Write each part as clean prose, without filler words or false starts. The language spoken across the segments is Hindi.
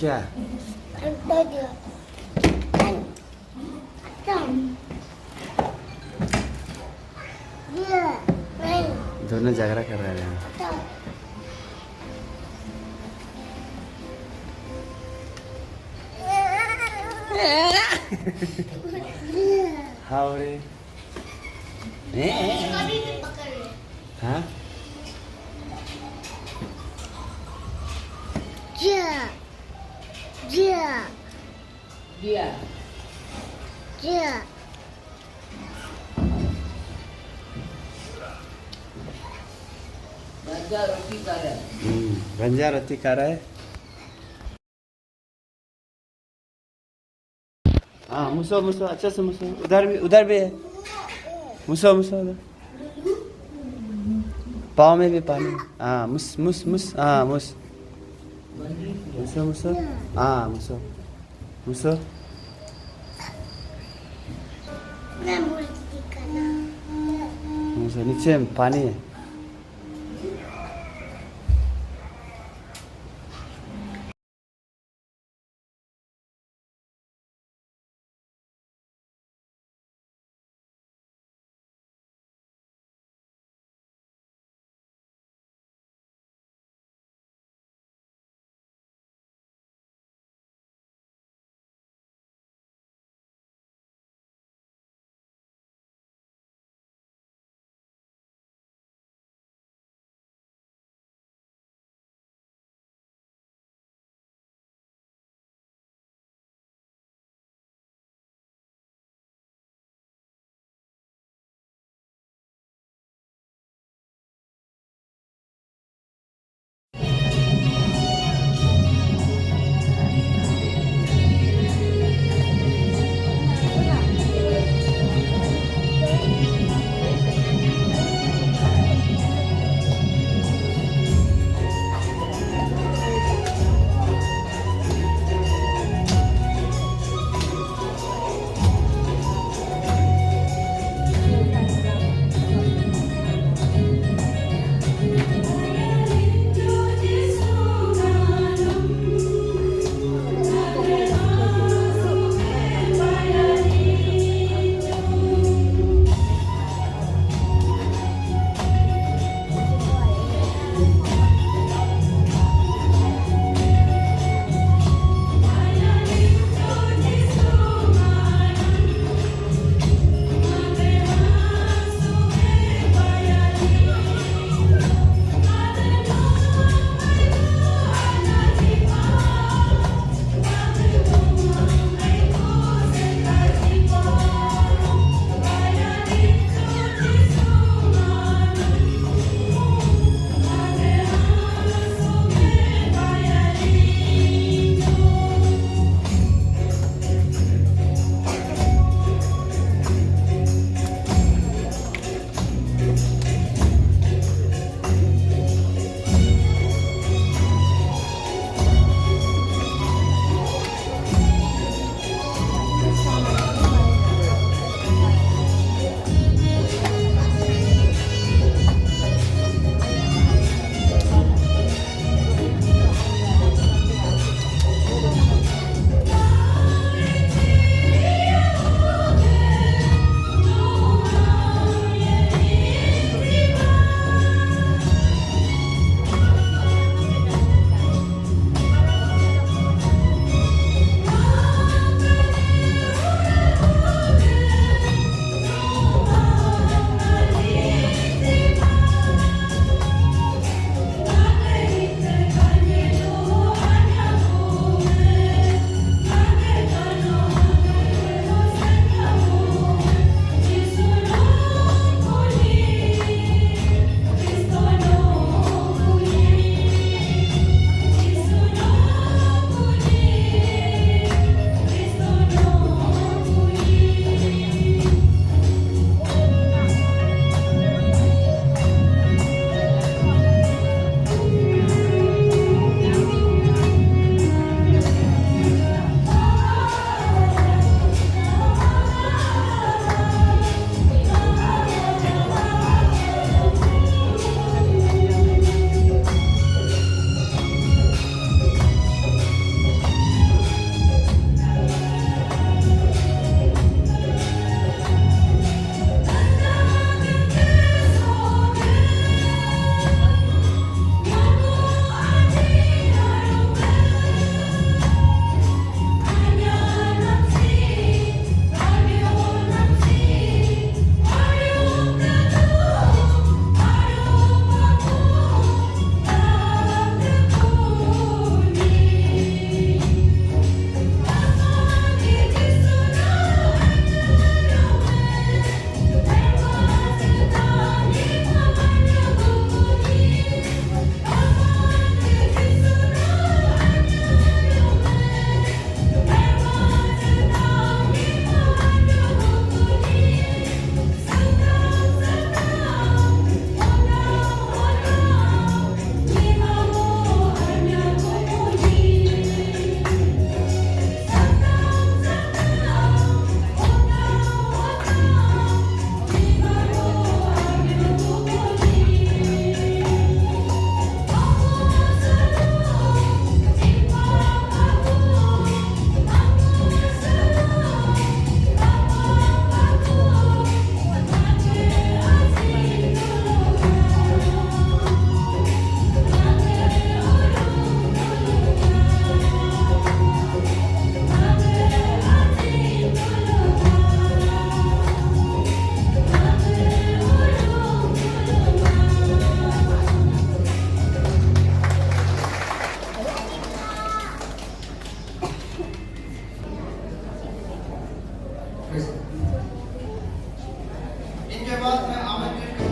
क्या? दोनों झगड़ा कर रहे हैं। हाँ रे। हाँ Yeah. Yeah. Yeah. Yeah. राजा रोटी खा रहा है। गंजा रोटी खा रहा है। हाँ मुसो मुसो अच्छा से मुसो, उधर भी है। मुसो मुसो उधर। पाँव में भी पानी। हाँ मुस मुस मुस, हाँ मुस मुसो मुसो, हाँ मुसो मुसो। मुसो नीचे में पानी है। इनके बाद मैं आमंत्रित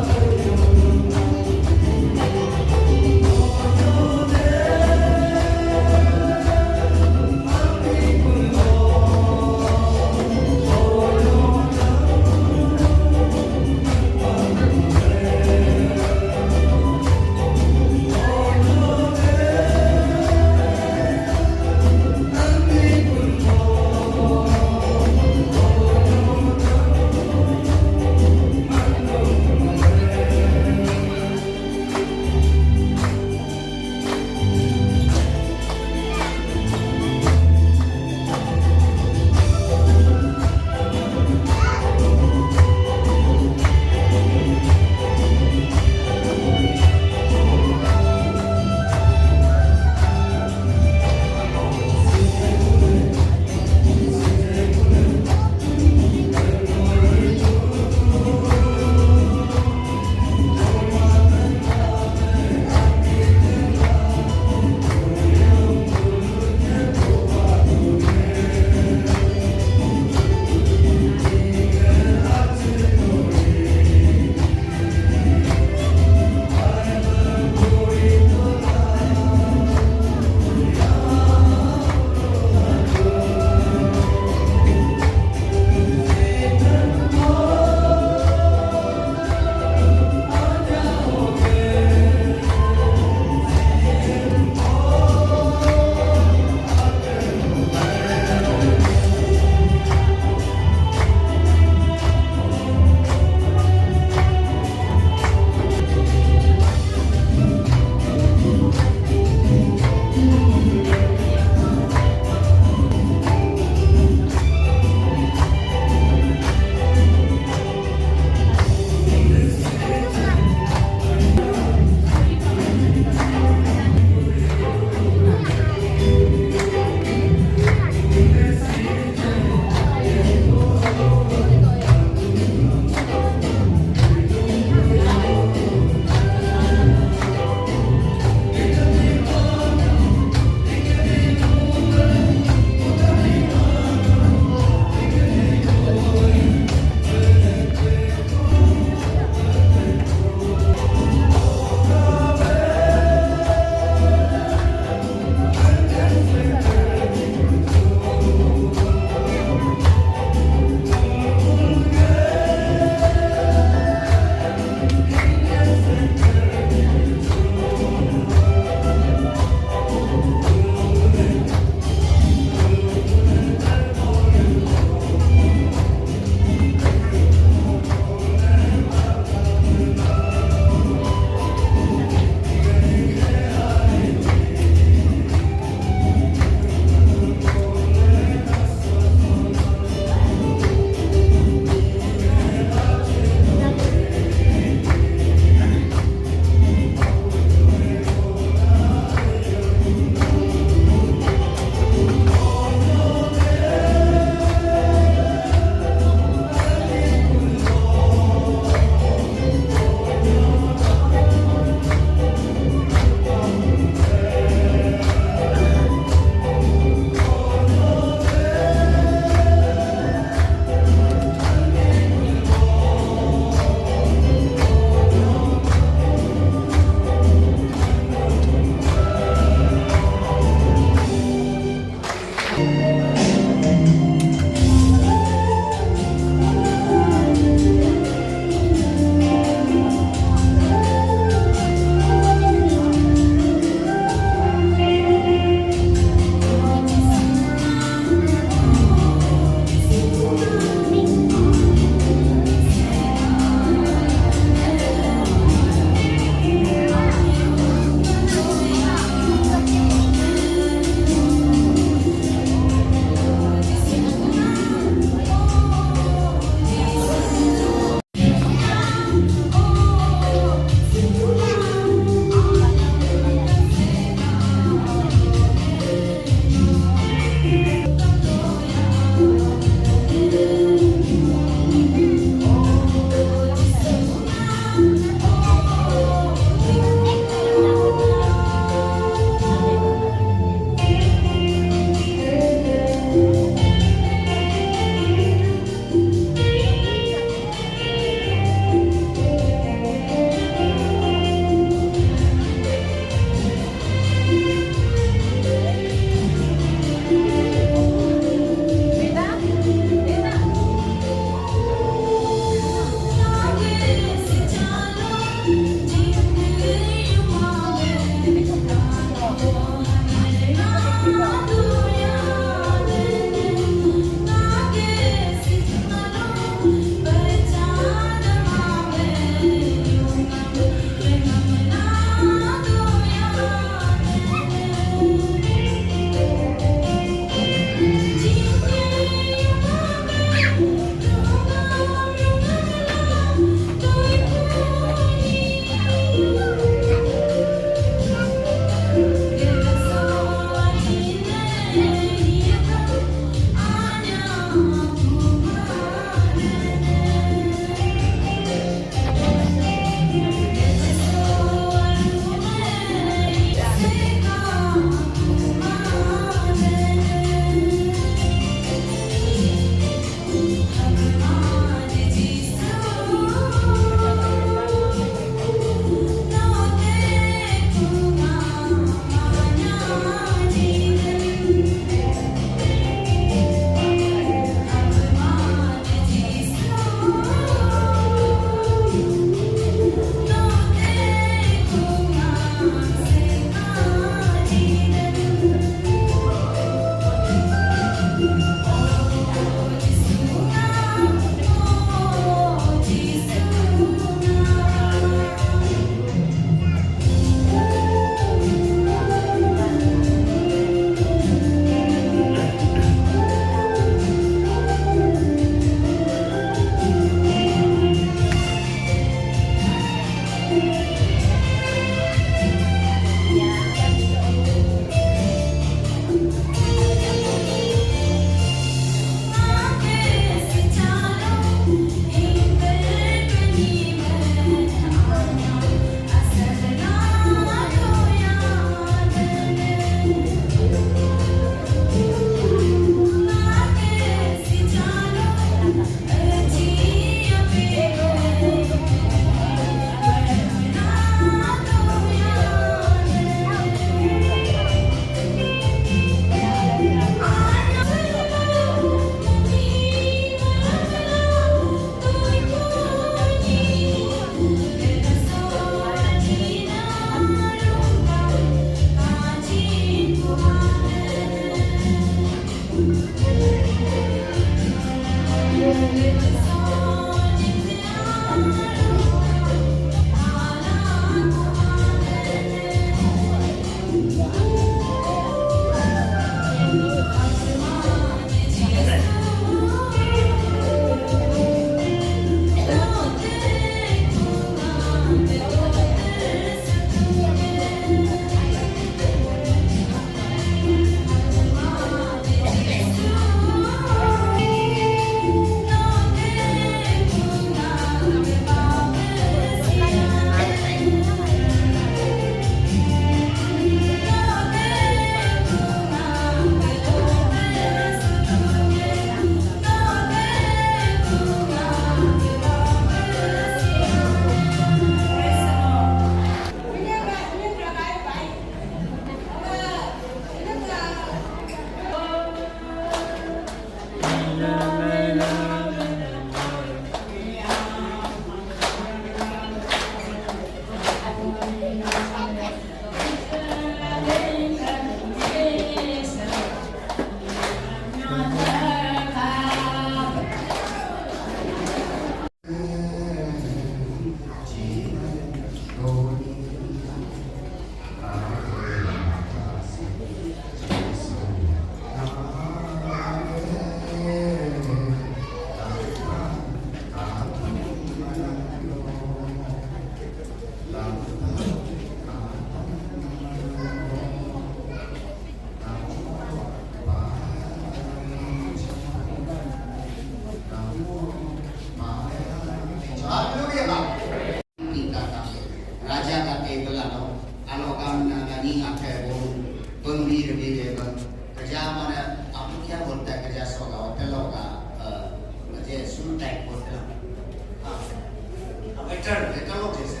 वेटर लोग जैसे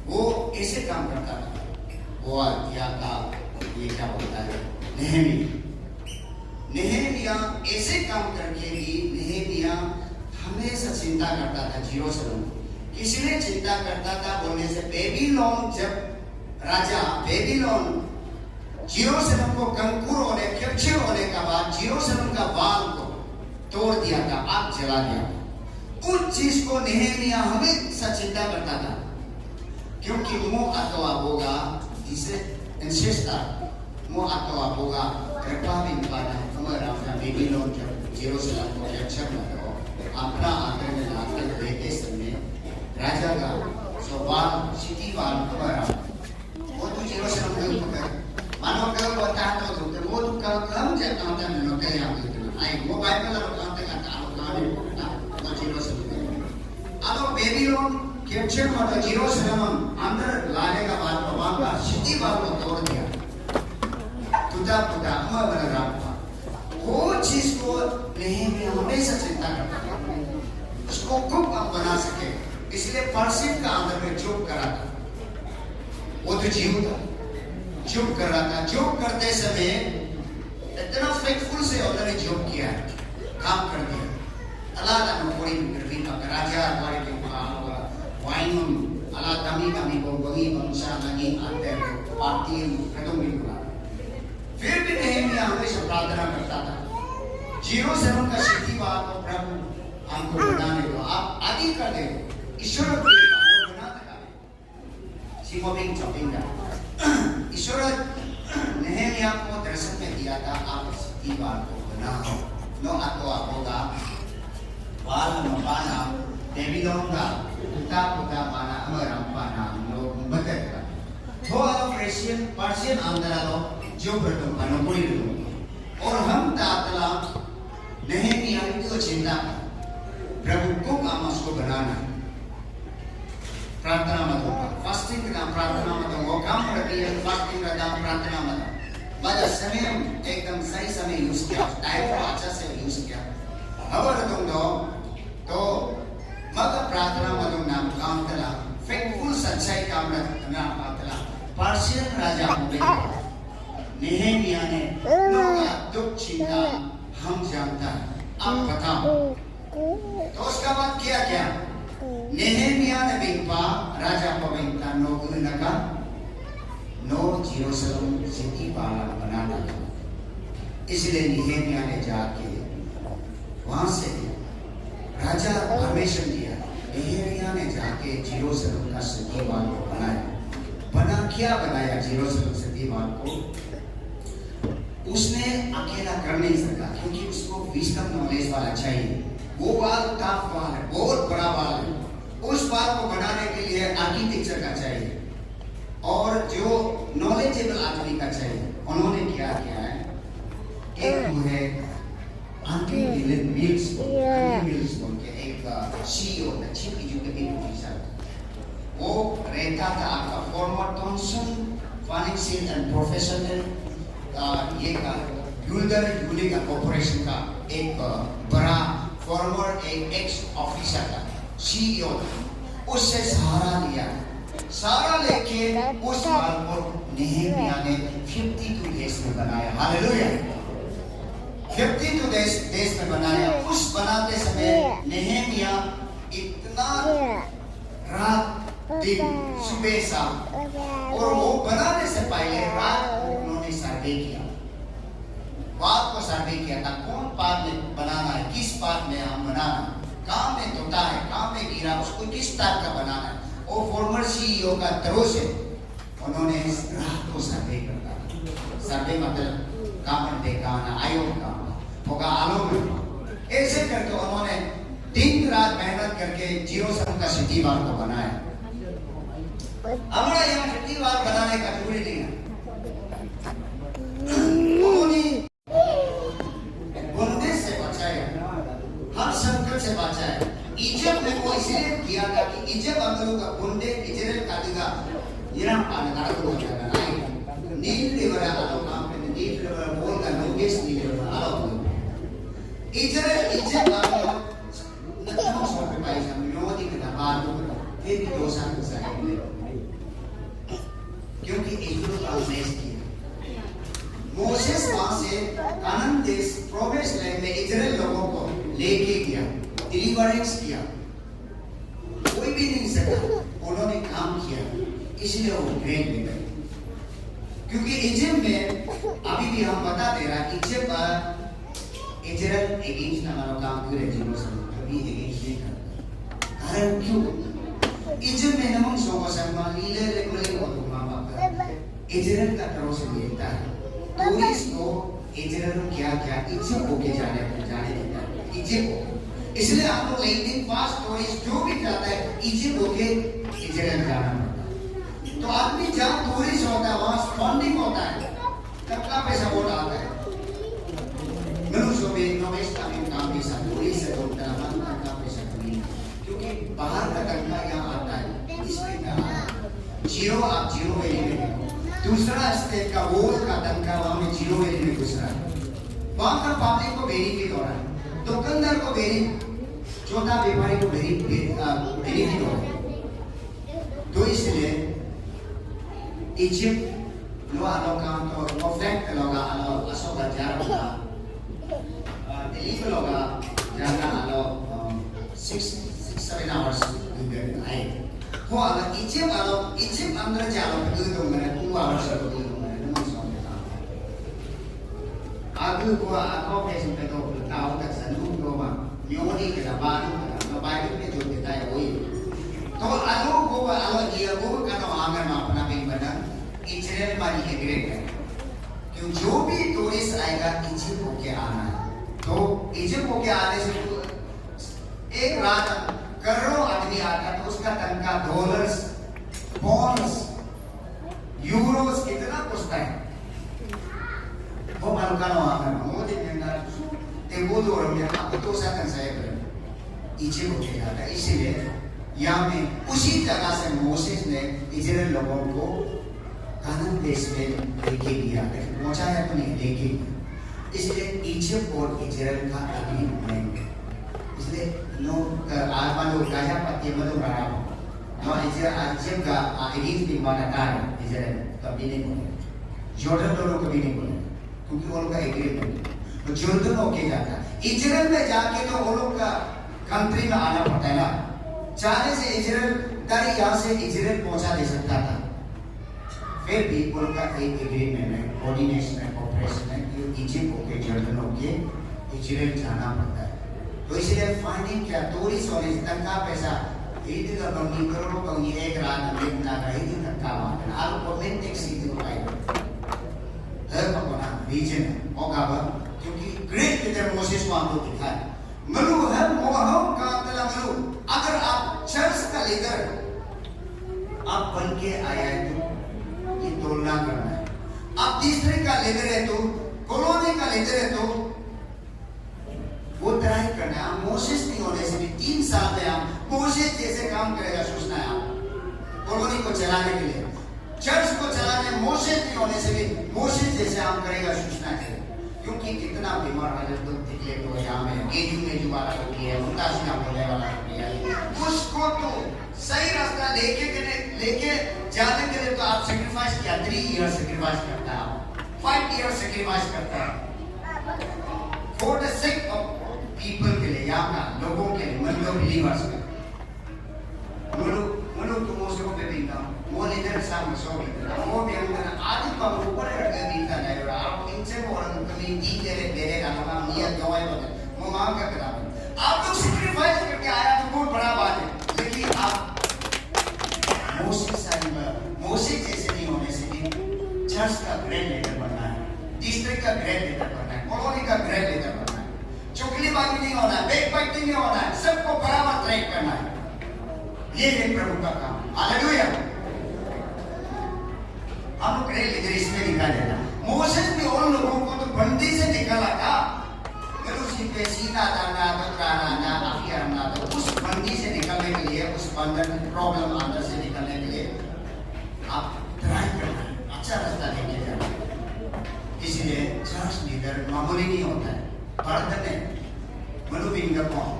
वो ऐसे काम करता था। वो या का ये क्या बोलता है नेहेमिया ऐसे काम करके भी नेहेमिया हमेशा चिंता करता था जेरूशलेम। इसलिए चिंता करता था बोलने से बेबीलोन जब राजा बेबीलोन जेरूशलेम को कंकुर होने कैप्चर होने का बाद जेरूशलेम का वाल को तोड़ दिया था, आग जला दिया था। उस चीज को नेहेमिया हमेशा चिंता करता था क्योंकि mo atau aboga जिसे इंसेस्टा mo atau aboga terpamin pada pemerang dan Babylon Jerusalem को कैप्चर कर दो अपना आकर में लाकर देते समय राजा का सोबाल सिटी वाल pemerang वो तो जेरूशलेम को पकड़ मानो कल बता तो वो तो कल कम जब काम करने लगे यहाँ पे आई वो बाइबल में काम करता आलो काम ना वो जेरूशलेम आलो बेबीलोन कैप्चर मतलब जेरूशलेम अंदर लाने का बाद वहाँ का सिटी वाल को तोड़ दिया टूटा हमारा वो चीज को नेहेमिया हमेशा चिंता करता था उसको खूब बना सके, इसलिए पर्शियन का अंदर में जॉब करा था। वो तो जीव था, जॉब कर रहा था। जॉब करते समय इतना फेथफुल से उन्होंने जॉब किया, काम कर दिया। अल्लाह का नौकरी करवी का राजा द्वारे के वाइन अल्लाह कमी को बगी बंशा लगी आते पार्टी खत्म भी हुआ। फिर भी नेहेमिया हमेशा प्रार्थना करता था जेरूशलेम का सिटी वाल को प्रभु हमको बनाने दो, आप आदि कर दे ईश्वर बना देगा सीमोबिंग चौपिंगा। ईश्वर नेहेमिया को दर्शन में दिया था आप सिटी वाल को बनाओ नो आतो होगा वाल मपाना बेबीलोन का पुता पाना अमरम पाना लोग मदद कर तो पर्शियन अंदर लो जो बर्तन पानो पूरी लो और हम तातला नेहेमिया को चिंता प्रभु को काम उसको बनाना प्रार्थना मत होगा फास्टिंग का प्रार्थना मत वो काम करती है फास्टिंग का प्रार्थना मत बड़ा समय एकदम सही समय यूज किया टाइम को अच्छा से यूज किया अगर तुम तो मत प्रार्थना मत नाम काम करा फेथफुल सच्चाई काम रखना पातला पर्शियन राजा हो गए नेहेमिया ने उनका दुख चिंता हम जानता है आप बताओ तो उसका बाद किया क्या नेहेमिया ने बिंपा राजा को बिंपा नो जेरूशलेम सिटी वाला बनाना था। इसलिए नेहेमिया ने जाके वहां से राजा परमिशन दिया नेहेमिया ने जाके जेरूशलेम का सिटी वाल को बनाया जेरूशलेम सिटी वाल को उसने अकेला कर नहीं सका क्योंकि उसको विजडम नॉलेज वाला चाहिए। वो वाल टफ वाल है, बहुत बड़ा वाल है। उस वाल को बनाने के लिए आर्किटेक्चर का चाहिए और जो नॉलेजेबल आदमी का चाहिए। उन्होंने क्या किया है एक है आंटी मिल्स बोल के एक सीईओ था चीफ एग्जीक्यूटिव ऑफिसर वो रहता था आपका former Thomson financial and professional ये का यूल्डर यूनिक कॉर्पोरेशन का एक बड़ा फॉर्मर एक एक्स ऑफिसर था सीईओ उससे सहारा लिया सारा लेके उस बात को नेहेमिया ने 52 देश में बनाया हालेलुया 52 देश में बनाया। उस बनाते समय नेहेमिया इतना रात दिन सुबह शाम और वो बनाने से पहले रात उन्होंने सर्वे किया बात को सर्वे किया था कौन पार्ट में बनाना है किस पार्ट में हम बनाना काम में टूटा है काम में गिरा उसको किस टाइप का बनाना है। वो फॉर्मर सीईओ का तरह से उन्होंने रात को सर्वे करता सर्वे मतलब काम देखा ना आयोग का होगा आलोक ऐसे करके उन्होंने दिन रात मेहनत करके जेरूशलेम का सिटी वाल को बनाया। हमारा यहाँ सिटी वाल बनाने का जरूरी नहीं है उन्होंने बंदे से बचाया हर संकट से बचाया। इजिप्ट में वो इसलिए किया था कि इजिप्ट अंदरों का बंदे इजराइल का दिगा इरान पाने का तो जाना नहीं नील रिवर आलो काम पे नील रिवर बोल का नोटिस नील रिवर आलो इजराइल आलो नतमो सो पे पाई हम नोदी के बाहर को सर्वाइव किया, कोई भी नहीं सका, उन्होंने काम किया, इसलिए वो ग्रेट लीडर। क्योंकि इजिप्ट में अभी भी हम बता दे रहा इजिप्ट इजराइल अगेंस्ट हमारा काम करे जेरूसलम कभी अगेंस्ट नहीं करता। कारण क्यों? इजिप्ट में नमक सोको संमा लीले लेकुले को मामा का इजराइल का तरफ से देखता है, टूरिस्ट को इजराइल को क्या इजिप्ट को के जाने देता है, इजिप्ट को। इसलिए हम लोग लेकिन फास्ट टूरिस्ट जो भी जाता है इजिप्ट को के इजराइल जाना पड़ता है। तो आदमी जब टूरिस्ट होता है वहाँ स्पॉन्डिंग होता है, कितना पैसा वो डालता है। मनुष्य में इनोवेशन में काम भी सब टूरिस्ट से होता है, मन का पैसा कमी, क्योंकि बाहर का तंका यहाँ आता है, इसलिए कहा जीरो आप जीरो वैली में देखो, दूसरा स्टेट का वोट का तंका वहाँ में जीरो वैली में घुस रहा है, वहाँ का पब्लिक को बेनिफिट हो रहा है, दुकानदार को बेनिफिट, छोटा व्यापारी को बेनिफिट हो रहा है। तो इसलिए इजिप्ट लो आलो काम तो लो फैक्ट लोगा आलो अशोका जार होगा, दिल्ली को लोगा जाना आलो 6-7 hours आए, वो आलो इजिप्ट अंदर जालो तो मैंने 2 hours को मैंने नहीं समझता। आगे को आको कैसे पे तो ताऊ तक संदूक को बा म्योनी के दबान को बाइबल में जो देता है वही। तो आलो को ये को का तो आंगन में अपना भी बना इजराइल वाली एग्रीमेंट है, क्यों जो भी टूरिस्ट आएगा इजिप्ट होके आना है। तो इजिप्ट होके आने से एक रात करोड़ों आदमी आता तो उसका तनख्वाह डॉलर्स, पॉन्ड्स, यूरोस कितना पुछता है वो मालूम आंगन वो देखना ते वो दो में आप तो साथ से इजिप्ट होके जाता है। इसीलिए यहाँ में उसी जगह से मोसेस ने इजराइल लोगों को कानान देश में लेके गया, लेकिन पहुंचाया तो नहीं, लेके गया। इसलिए इजिप्ट और इजराइल का एग्रीमेंट, इसलिए लोग आत्मा लोग गाजा पत्ती मधु रहा हो, तो इजिप्ट का एग्रीमेंट भी बनाता है इजराइल कभी नहीं बोले, जॉर्डन दोनों कभी नहीं बोले, क्योंकि वो लोग का एग्रीमेंट तो जॉर्डन होके जाता है। इजराइल में जाके तो वो लोग का कंट्री में आना पड़ता है ना, चाहे से इजराइल तारी यहाँ से इजराइल पहुंचा दे सकता था, फिर भी उनका एक एग्रीमेंट है, कोऑर्डिनेशन है, कोऑपरेशन है कि इजिप्ट होके जॉर्डन होके इजराइल जाना पड़ता है। तो इसलिए फाइंडिंग क्या टूरिस्ट होने से तनख्वाह पैसा इधर का कंपनी करोड़ों कंपनी एक रात में ना का इधर तनख्वाह मांगना आलो गवर्नमेंट टैक्स इधर को आएगा है पकोना रीजन होगा बा, क्योंकि ग्रेट लीडर मोसेस को हमको दिखाया मनु है मोह का तला मनु। अगर आप चर्च का लीडर आप बन के आया है तो ये तोड़ना करना है, आप तीसरे का लीडर है तो कॉलोनी का लीडर है तो वो ट्राई करना है। आप मोसेस नहीं होने से भी 3 साल में आप मोसेस जैसे काम करेगा सोचना है आप कॉलोनी को चलाने के लिए, चर्च को चलाने मोसेस नहीं होने से भी मोसेस जैसे काम करेगा सोचना है। क्योंकि कितना बीमार हालत तो निकले तो यहाँ में केजू में जुबारा हो गया, मुतासिना होने वाला हो गया, उसको तो सही रास्ता लेके जाने के लिए तो आप सैक्रिफाइस किया, 3 years सैक्रिफाइस करता है, 5 years सैक्रिफाइस करता है for the sake of people के लिए, यहाँ का लोगों के लिए, मतलब बिलीवर्स के। मनु तुम उसको पे बिंदा वो लीडर सामने सो भी वो भी अंदर आदि का ऊपर करके बिंदा नहीं रहा, आप इनसे बोल कभी दी तेरे का नाम निया जवाई बता वो मांग का करा आप लोग सैक्रिफाइस करके आया तो बहुत बड़ा बात है। लेकिन आप मोसेस जैसे नहीं होने से भी चर्च का ग्रेट लीडर बनना है, डिस्ट्रिक्ट का ग्रेट लीडर बनना है, कॉलोनी का ग्रेट लीडर बनना है, चुगलीबाजी नहीं होना है, बैकबाइटिंग नहीं होना है, सबको बराबर ट्रीट करना है। ये है प्रभु का काम। हालेलुया। हम लोग ग्रेट लीडर इसमें दिखा देना। मोसेस भी उन लोगों को तो बंदी से निकाला था, मनुष्य पे सीना डालना तो कराना आफिया रखना, तो उस बंदी से निकलने के लिए, उस बंधन प्रॉब्लम अंदर से निकलने के लिए आप ट्राई करना है, अच्छा रास्ता लेके जाना। इसलिए चर्च लीडर मामूली नहीं होता है, बर्तन है मनुबिन का कौन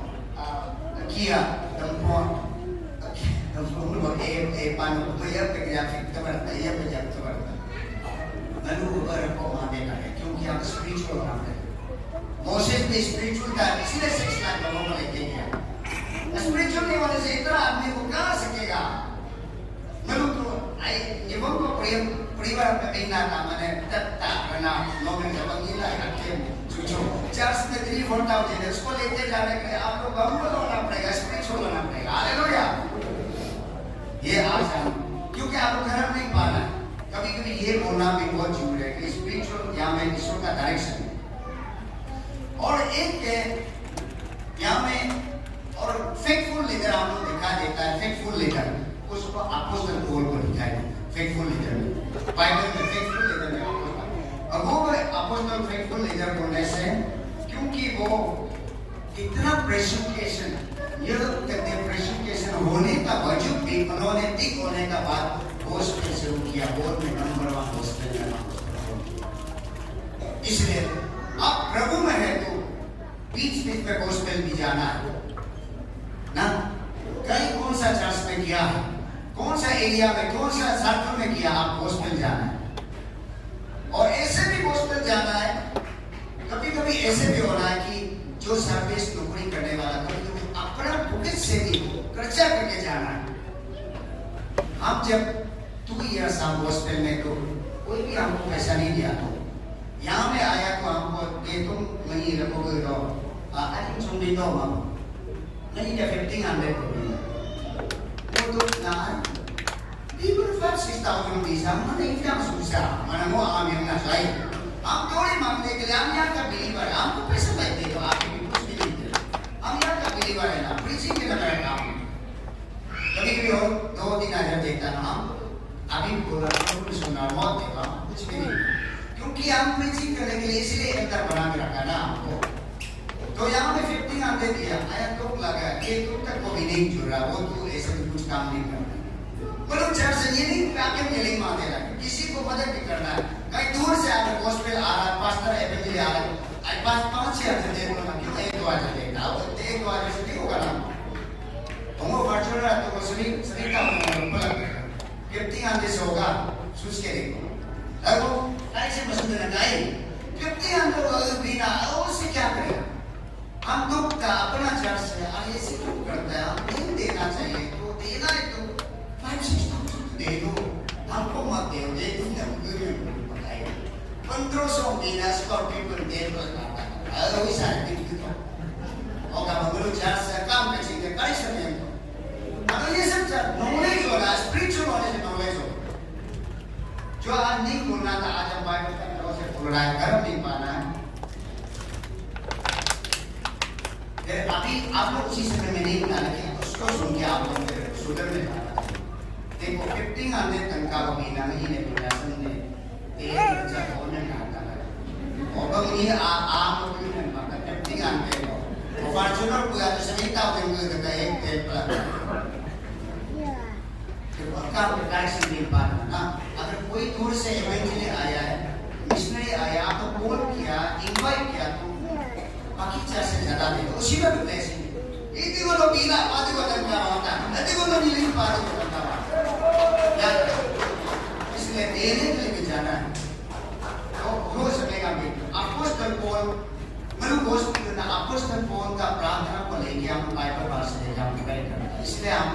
किया तंपोन ए पान को ये पे गया फिर तबरता ये पे जब तबरता मनु ऊपर को माने का है, क्योंकि आप स्पिरिचुअल काम कर। मोसेस भी स्पिरिचुअल था, इसलिए 6 लाख लोगों को लेके गया। नहीं होने से इतना आदमी को कहाँ सकेगा? मतलब तो इवन को परिवार में बिना था मैंने तत्ता करना नौकरी जब नीला रखे चुचो 4,3-4,000 उसको लेते जाने के लिए आप लोग गम होना पड़ेगा, स्पिरिचुअल होना पड़ेगा। हालेलुया। ये आसान, क्योंकि आपको घर नहीं पाना है। कभी-कभी ये बोलना भी बहुत जरूरी है कि स्पिरिचुअल यहाँ में ईश्वर का डायरेक्शन है। और एक यहाँ में और फेकफुल लीडर हम लोग दिखा देता है। फेकफुल लीडर उसको अपोस्टल पॉल को दिखाई देता। फेकफुल लीडर बाइबल में फेकफुल लीडर है अपोस्टल। और वो अपोस्टल फेकफुल लीडर बोलने से क्योंकि वो इतना प्रेसिपिटेशन ये प्रेसिपिटेशन होने का वजूद भी उन्होंने ठीक होने का बाद हॉस्पिटल शुरू किया। बोर्ड में नंबर 1 हॉस्पिटल। इसलिए अब प्रभु में है तो बीच में हॉस्पिटल भी जाना है ना। कहीं कौन सा चर्च में किया है, कौन सा एरिया में, कौन सा सर्कल में किया, आप हॉस्पिटल जाना है। और ऐसे भी हॉस्पिटल जाना है। कभी कभी ऐसे भी होना है कि जो सर्विस नौकरी करने वाला कभी कभी अपना पॉकेट से भी खर्चा करके जाना है। हम जब 2 इयर्स हम हॉस्पिटल में तो कोई भी हमको पैसा नहीं दिया। तो यहाँ में आया तो हमको ये तुम नहीं रखोगे तो आई थिंक सुन भी तो हम नहीं या 1,500 वो तो ना people 5,000 rupees हम नहीं क्या susah mana mau ambil nasai हम थोड़ी मांगने के लिए हम यहाँ का बिलीवर है। हमको पैसा लगते तो आप भी कुछ भी नहीं देते। हम यहाँ का बिलीवर है ना, प्रीचिंग के लिए काम कभी कभी और 2-3 देखता ना हम अभी बोला कुछ सुना मौत देखा कुछ भी नहीं, क्योंकि हम प्रीचिंग करने के लिए इसलिए अंतर बना के रखा ना हमको। तो यहाँ में 1,500 दिया आया तो लगा कि तुम तक को भी नहीं जुड़ रहा, वो तो ऐसे भी कुछ काम नहीं करता। बोलो चर्च से ये नहीं आके मिलिंग मांगे रहा, किसी को मदद भी करना है। कहीं दूर से आकर गॉस्पेल आ रहा, पास्टर एवेंजली आ रहा, आज 5-6 हज़ार दे बोला क्यों 1-2 हज़ार देता हो, 1-2 हज़ार से नहीं होगा ना। तुमको वर्चुअल है तो वो सभी का उपलब्ध है। 1,500 से होगा सोच के देखो। अब वो ऐसे मसले ना गाए 1,500 बिना उससे क्या करेगा? हम दुख का अपना चर्च है आगे से क्यों करता है? हम नहीं देना चाहिए तो देना है तो 5,000-6,000 दे दो, हमको मत दे दे दुनिया में बताइए 1,500 बिना स्कॉर्पियो पर दे दो ना वही सारे दिन की तो होगा मगर चर्च से काम कर सकते कर सकते हैं। अगर ये सब नॉलेज होगा स्पिरिचुअल नॉलेज हो जो आज नहीं बोलना था, आज हम बाइबल का तरफ से बोल रहा है, गर्म नहीं पाना है। अभी आप लोग उसी समय में नहीं बता रहे उसको सुन के आप लोग सुधर में जाना। देखो 1,500 तक का महीना में ही नहीं बोला सुनने एक बच्चा होने का था और बग ये आम लोग नहीं मानता 1,500 को फॉर्च्यूनर को या तो 7,000 को देता है एक प्लस तो पक्का टैक्स नहीं पाना ना। अगर कोई दूर से इवेंचुअली आया है, मिशनरी आया तो कॉल किया, इनवाइट किया तो बाकी चर्च से ज्यादा दे दो, उसी में भी पैसे इतनी को तो पीला पाती को तक क्या होता है, इतनी को तो नीली पाती को तक क्या होता है। इसलिए देने के लिए भी जाना है तो हो सकेगा भी। अपोस्टल पॉल मतलब गोस्पेल ना अपोस्टल पॉल का प्रार्थना को लेके हम बाइबल पास से हम डिबेट करते हैं। इसलिए हम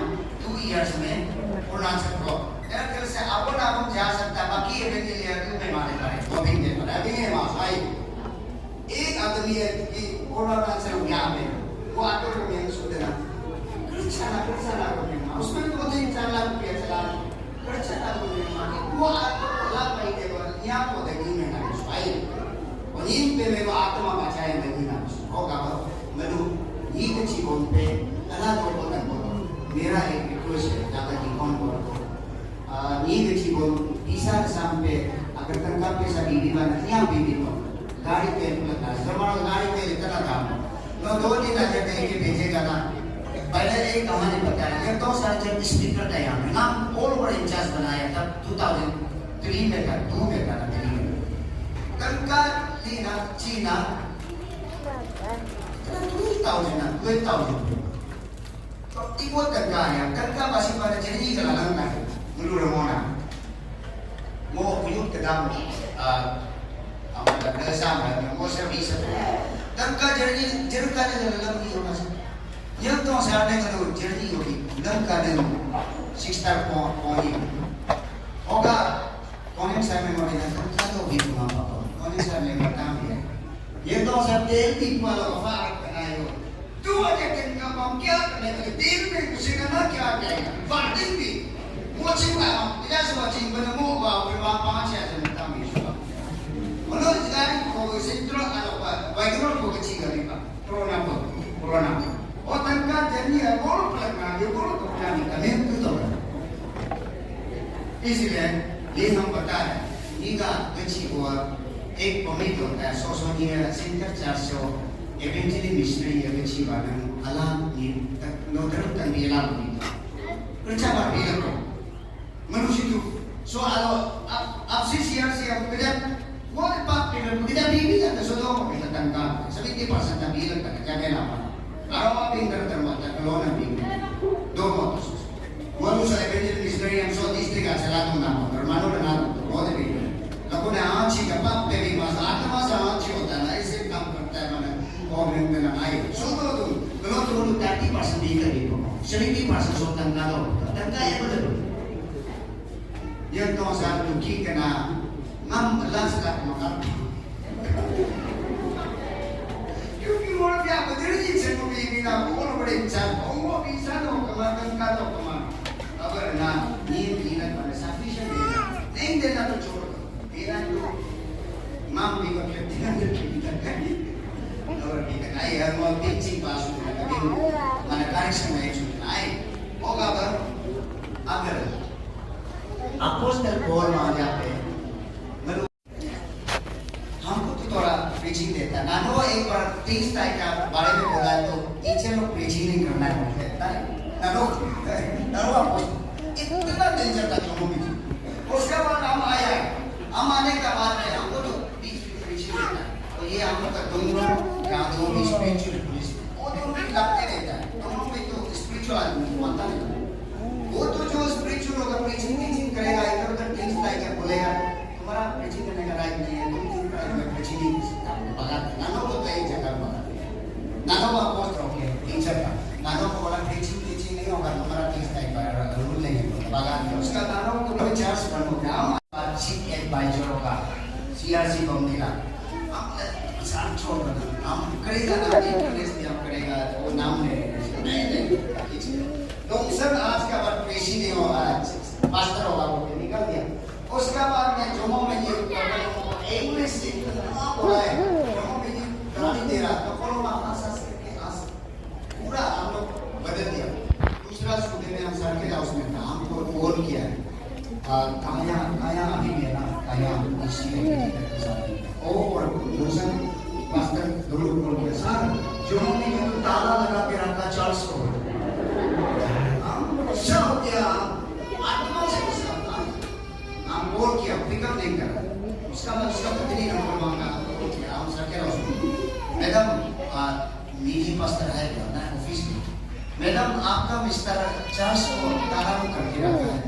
2 इयर्स में अरुणाचल को एयर से अब ना हम जा सकता, बाकी एवेंजलियन में माने पड़े वो भी दे पर अभी ये मासाई एक आदमी है कि अरुणाचल यहाँ में वो आटो को में सुधरा कृष्णा को में उसमें तो 3-4 लाख रुपया चला कृष्णा को में माने वो आटो लाभ नहीं दे पर यहाँ को देखी में ना सुई और इन पे मेरे आत्मा बचाए नहीं ना होगा मनु ये अच्छी बोल पे अल्लाह को बोलता बोलो मेरा एक रिक्वेस्ट है ज्यादा की कौन बोलो नींद अच्छी बोल ईसा के सामने अगर तनका पैसा बीवी बना यहाँ बीवी को गाड़ी तेल लगा जमाना गाड़ी तेल इतना था नो 2-3 हज़ार दे के भेजेगा ना। पहले एक कहानी बताया जब तो सारे जब स्पीकर था यहाँ में नाम ऑल ओवर इंचार्ज बनाया था 2003 में था 2 में था 3 में तनका लीना चीना 2,000 तो ibu tengah masih pada janji kelalang nak menurut mana mau kuyut ke dalam amat sama mau servis tengah janji jerukan dalam ni masih Yang tu saya ada kalau jadi hobi, dan kadang 6 star point. Oga, konek saya memang tidak tahu hobi apa. Konek saya memang tahu ya. Yang tu saya tadi malah faham kenayo. Tu aja kan kamu kya kerana tim में कुछ करना क्या करेगा? Fighting भी. Watching lah, tidak watching bertemu beberapa panca जनता Mishra. Menurut saya kalau sentral apa, bagaimana kalau kecil kali pak? Corona. और तनका जर्नी है बोलो पलटना ये बोलो तो क्या नहीं करें तो इसलिए ये हम बता रहे निगा कच्ची हुआ एक पमिट होता है सोनिया सेंटर 400 eventually मिश्री ये कच्ची वालन अलाम ये तक नोटर तक ये लाभ नहीं kerja बाकी लगो मनुष्य तो so अब से सियार से अब kerja वो पाप kita bibi kan sudah kita tangkap sebagai persen tapi kita jaga lama Arawa pintar termata kalau nabi dua motos. Walau saya belajar missionary yang so distrik asal tu nama, bermanu dan nama tu, boleh belajar. Lalu ni aci kapal pergi masa aci hotan, ऐसे काम करता है mana orang dengan air. So tu kalau tu 30% dia itu, 70% so tangga tu, tangga yang betul. Yang tu saya tu kena ngam last kat makan. Orang biasa berdiri di sini begini nak orang berincar, orang bisa tu kemarin kata kemarin. Agar na ni bilang pada sufficient dia, ni dia nak cakap, dia tu mam biar kita kita kan. Agar kita kaya mau teaching pasal kita mana correction macam ni. Agar apostol Paul मांगा पे हमको तो थोड़ा preaching देता ना वो एक बार 30 टाइप का बारे में बोला तो टीचर लोग preaching नहीं करना है ना वो इतना डेंजर था जो हम उसके बाद हम आया हम आने के बाद में हमको तो बीच में preaching देता तो ये हम लोग का दोनों या दोनों भी spiritual पुलिस वो दोनों भी लगते रहता है दोनों में तो spiritual आदमी मानता नहीं वो तो जो spiritual होगा preaching करेगा इधर उधर things टाइप का बोलेगा तुम्हारा preaching करने का राइट नहीं है preaching नहीं बगा नानो को तो एक जगह बगा नानो को पोस्ट रखो टीचर का नानो को बोला preaching नहीं होगा तुम्हारा things टाइप का रूल नहीं है बगा उसका नानो को कोई चार्ज बनो क्या बातचीत एडवाइजर होगा सीआरसी बनेगा साथ छोड़ हम करेगा ना इंटरनेट भी हम करेगा वो नाम नहीं लोग सर आज का बात पेशी नहीं होगा मास्टर होगा वो निकल गया उसका बाद में जोमो में ये इंग्लिश बोला है जोमो में ये गाली दे रहा तो कौन मामा सास के आस पूरा हम लोग बदल दिया दूसरा स्कूल में हम सर के हाउस में था हमको फोन किया काया अभी भी ना काया इसी में और दूसरा मास्टर दोनों बोल के सर जोमो में ये ताला लगा के रखा चार्ल्स को शव किया आत्मा से उसका नाम बोल किया पिकअप नहीं करा उसका पत्नी नंबर मांगा हम सरकार उसको मैडम निजी पास्टर है ना ऑफिस में मैडम आपका बिस्तर चार्ज को ताला करके रखा है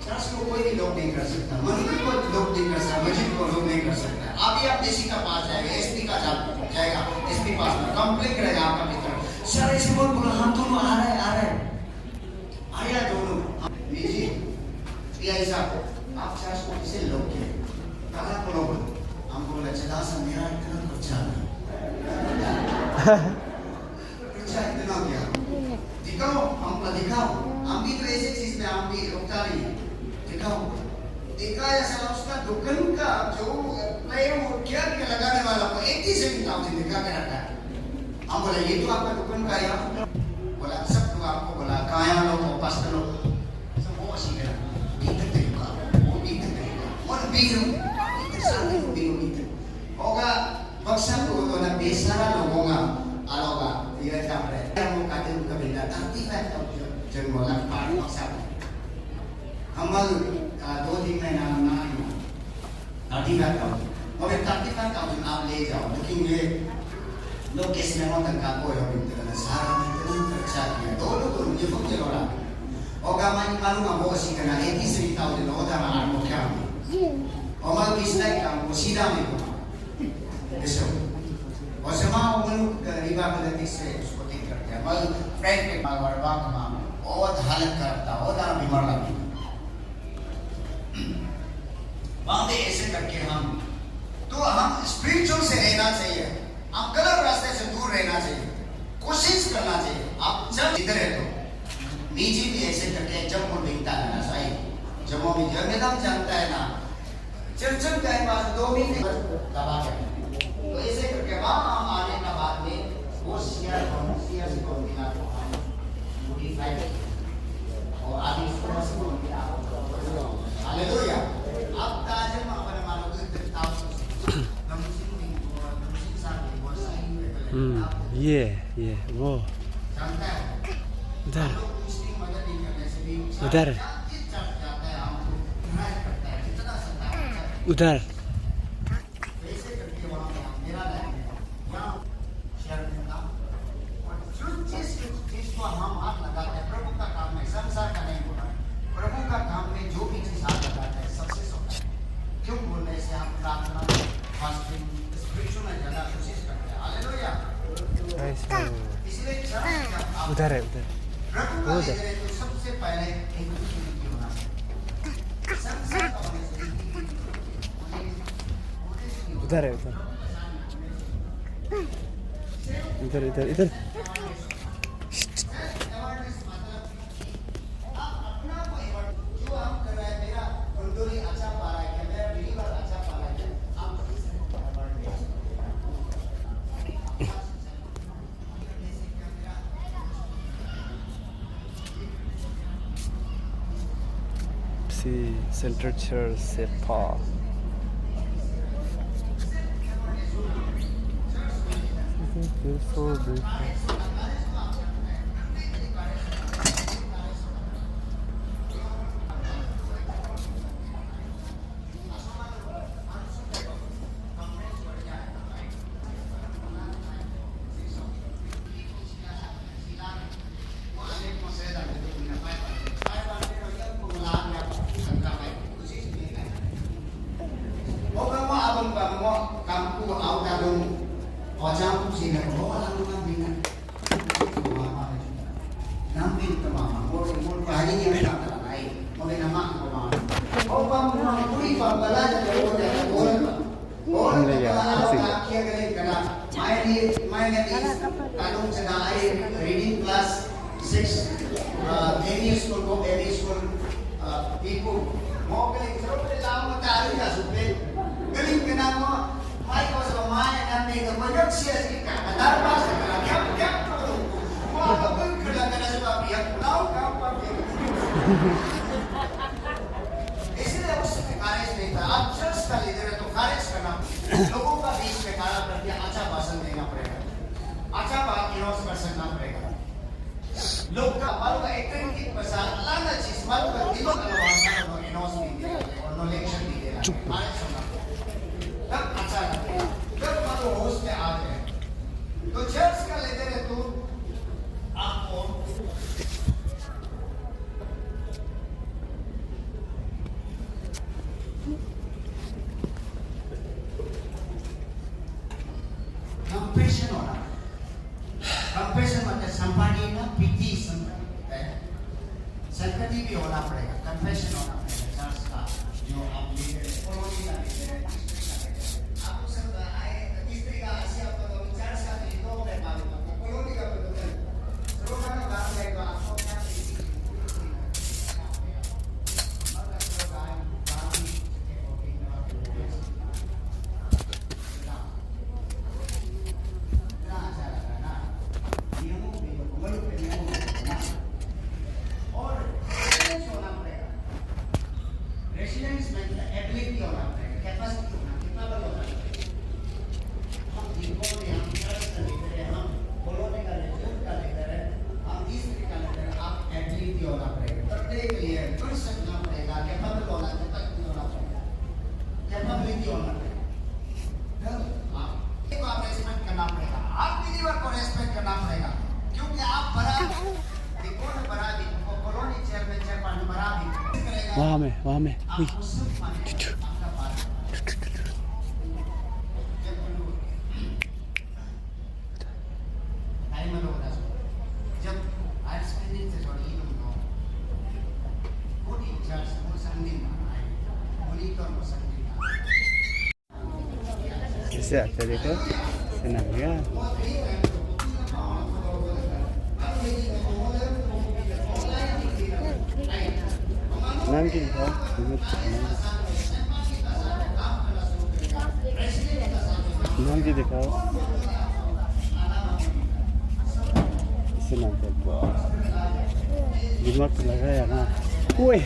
चार्ज को कोई भी लोग नहीं कर सकता मंदिर को लोग नहीं कर सकता मस्जिद को लोग नहीं कर सकता अभी आप देसी का पास जाएगा एसपी का जाएगा एसपी पास में कंप्लेंट करेगा आपका मित्र सर ऐसे बोला हम दोनों आ रहे आया दोनों जी पीआई साहब आप चार्ज को किसे लोग के ताला को लोग हम बोला चला सा मेरा इतना खर्चा इतना क्या दिखाओ हमको दिखाओ हम भी तो ऐसे चीज में हम भी रुकता नहीं है दिखाओ दिखाया साला उसका दुकान का जो प्लेयर वो क्या लगाने वाला को 87,000 दिखा के रखा है हम बोला ये तो आपका दुकान का है बोला सब लोग आपको बोला काया लोग पास्टर लोग सब वो ऐसी करा इधर देखा वो इधर देखा और बीरो इधर साथ बीरो इधर होगा बक्सा को तो ना बेसारा लोगों का आलोगा ये क्या है हम कहते हैं कभी ना 35 तक जब बोला पार्ट बक्सा हम 2 दिन में ना आधी बात का और 35,000 आप ले जाओ लेकिन ये लोग किस में होता है कोई और इतना सारा इतना खर्चा किया दोनों को ये फुक चलोड़ा और गामानी मालूम है वो सी करना 83,000 होता है हमारा मुख्य और मालूम इस टाइप का वो सीधा में ऐसे और समाओ मनु रिबा बदलती से उसको ठीक करता है मल फ्रेंड के मारवा कमाम और हालत करता और दाना बीमार लगी वहां पे ऐसे करके हम स्पिरिचुअल से रहना चाहिए, हम गलत रास्ते से दूर रहना चाहिए, कोशिश करना चाहिए। आप जब इधर है तो निजी भी ऐसे करके जब वो देखता है ना सही जब वो भी जब जानता है ना चर्चन का पास 2 महीने दबा के तो ऐसे करके वहां हम आने का बाद में वो शेयर को मिला तो हम मॉडिफाई और आगे फोर्स को मिला। हालेलुया। अब ताजे में अपने मानो को ताऊ ये वो जानता है उधर उसकी मदद नहीं करने से भी उधर जाता है हम करता है जितना सकता है उधर वैसे करके वहाँ पे हम मेरा लाइन है यहाँ शेयर करना और जो चीज को हम हाथ लगाते हैं प्रभु का काम में संसार का नहीं होना प्रभु का काम में जो भी चीज हाथ लगाते हैं सक्सेस होता है। क्यों बोलने से हम प्रार्थना फास्टिंग स्पिरिचुअल में ज्यादा कोशिश करते हैं। हालेलुया। इसलिए उधर है उधर प्रभु का लेकर तो सबसे पहले एक होना संसार का होने से उधर है उधर इधर इधर इधर see Central Church St. Paul. Beautiful, beautiful. My name is Tanung Chana. I am reading class 6. Any school people. Mo galing sa roon lang mo tayo ya supe. Galing ka na mo. May ko sa mga namin ka magag siya sa katarpas ka kaya to. Mo ka lang ka na sa papiyak. Now ka papiyak. इसलिए उसमें करेज नहीं था। आप चर्च का लीडर है तो करेज करना लोगों का बीच में खड़ा करके अच्छा भाषण देना पड़ेगा, अच्छा बात इनोस कर सकना पड़ेगा। लोग का मालूम है एक की पसार लाना चीज मालूम है दिलों का वास्ता और इनोस भी दे और नो लेक्चर भी दे रहा है। करेज करना तब अच्छा लगेगा, तब मालूम होश में आ जाए। तो चर्च का लीडर है तो आपको कंपैशन होना, कंपैशन मतलब संपादी ना पिटी संपत्ति भी होना पड़ेगा, कंपैशन होना पड़ेगा। चर्च का जो आप लीडर है, कॉलोनी का लीडर है, आप सब आए तीसरी का आसिया तो चर्च का भी दो में मालूम है, कॉलोनी का भी दो में रोगा का बात है तो आपको क्या वहाँ में ऐसे आता है देखो, ऐसे नाचेगा। नाम की दिखाओ। नाम की दिखाओ। ऐसे नाचता है। दिमाग तो लगाया ना। ओए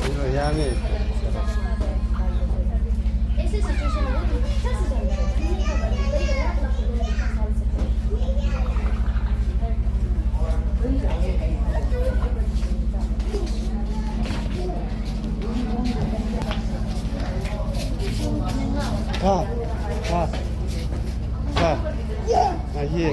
이거 양이 Esa situación 가, 가, 가. 아, 예.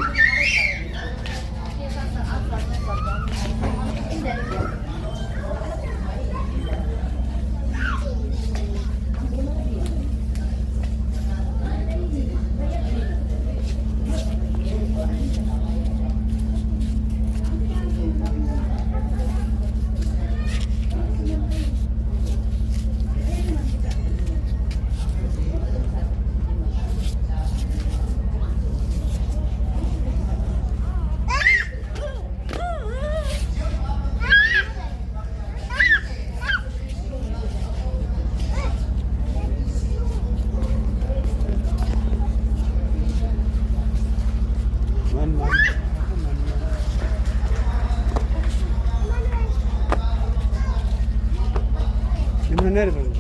Gimana bang?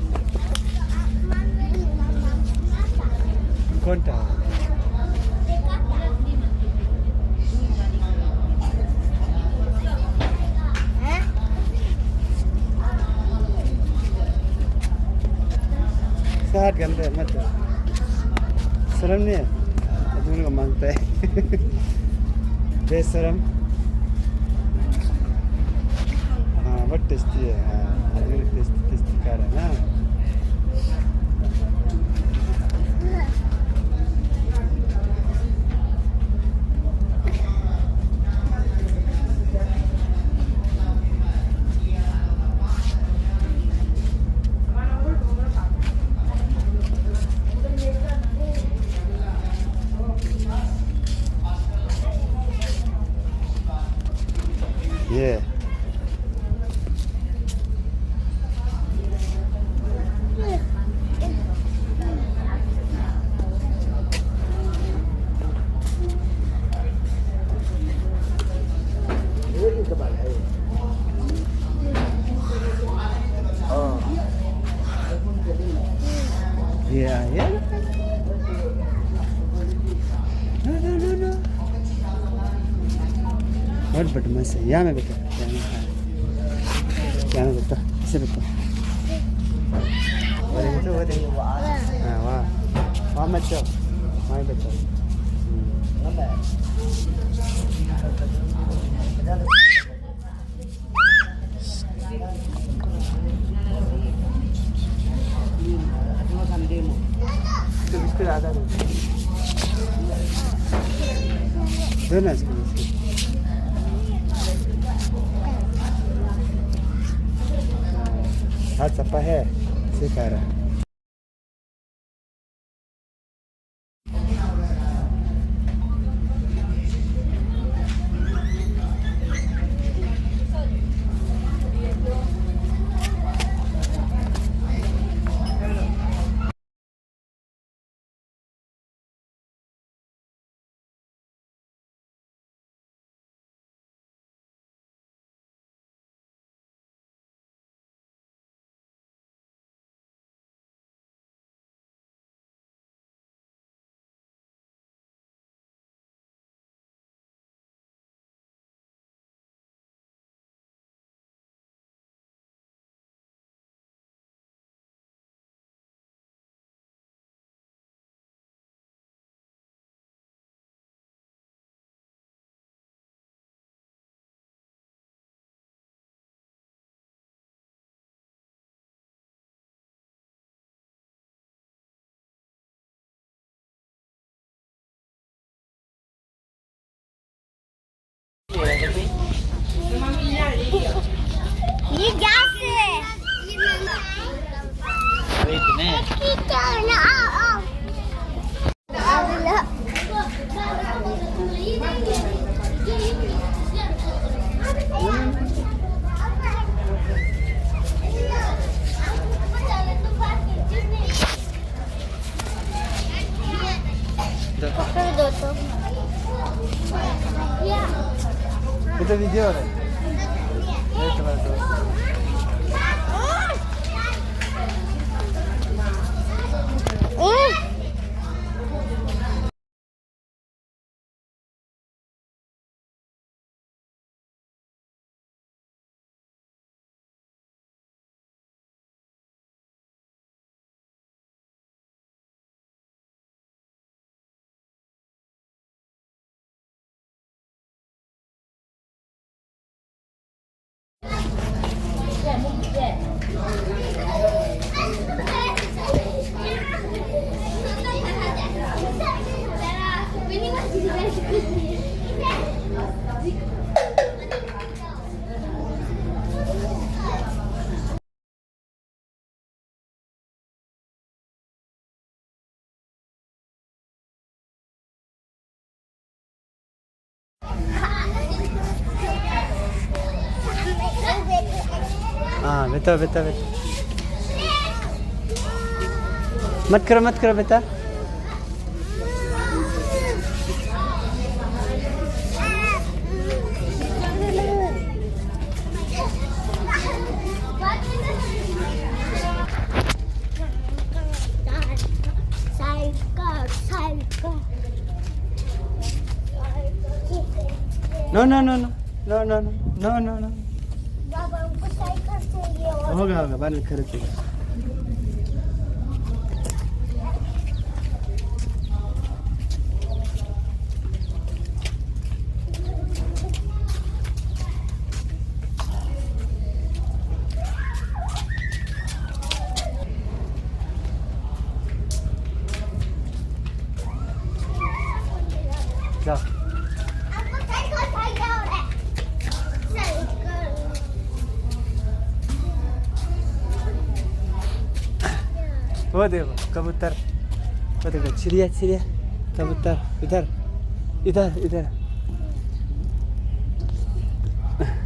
Kontak. Sehat kan deh mata. Serem nih. Aku nggak mantai. Deh serem. What tasty है? अरे tasty कर रहा ना? Yeah. Yeah, yeah. No. What but mas यहाँ में बेटा, यहाँ में बेटा, इसे बेटा। वो देखो, हाँ वहाँ मत जाओ, वहाँ बेटा। तो बिस्कुट आधा दो। दो ना इसको बिस्कुट। हाथ सपा है, सिखा रहा। ये गैस है। अरे इतने दो तो itu video deh. Itu. हाँ बेटा बेटा बेटा मत करो बेटा no no no no no no no no no बाबा हमको साइकिल चाहिए और होगा बाद में खरीद लेगा जाओ हमको साइकिल चाहिए और साइकिल वो देखो कबूतर वो देखो चिड़िया कबूतर इधर इधर इधर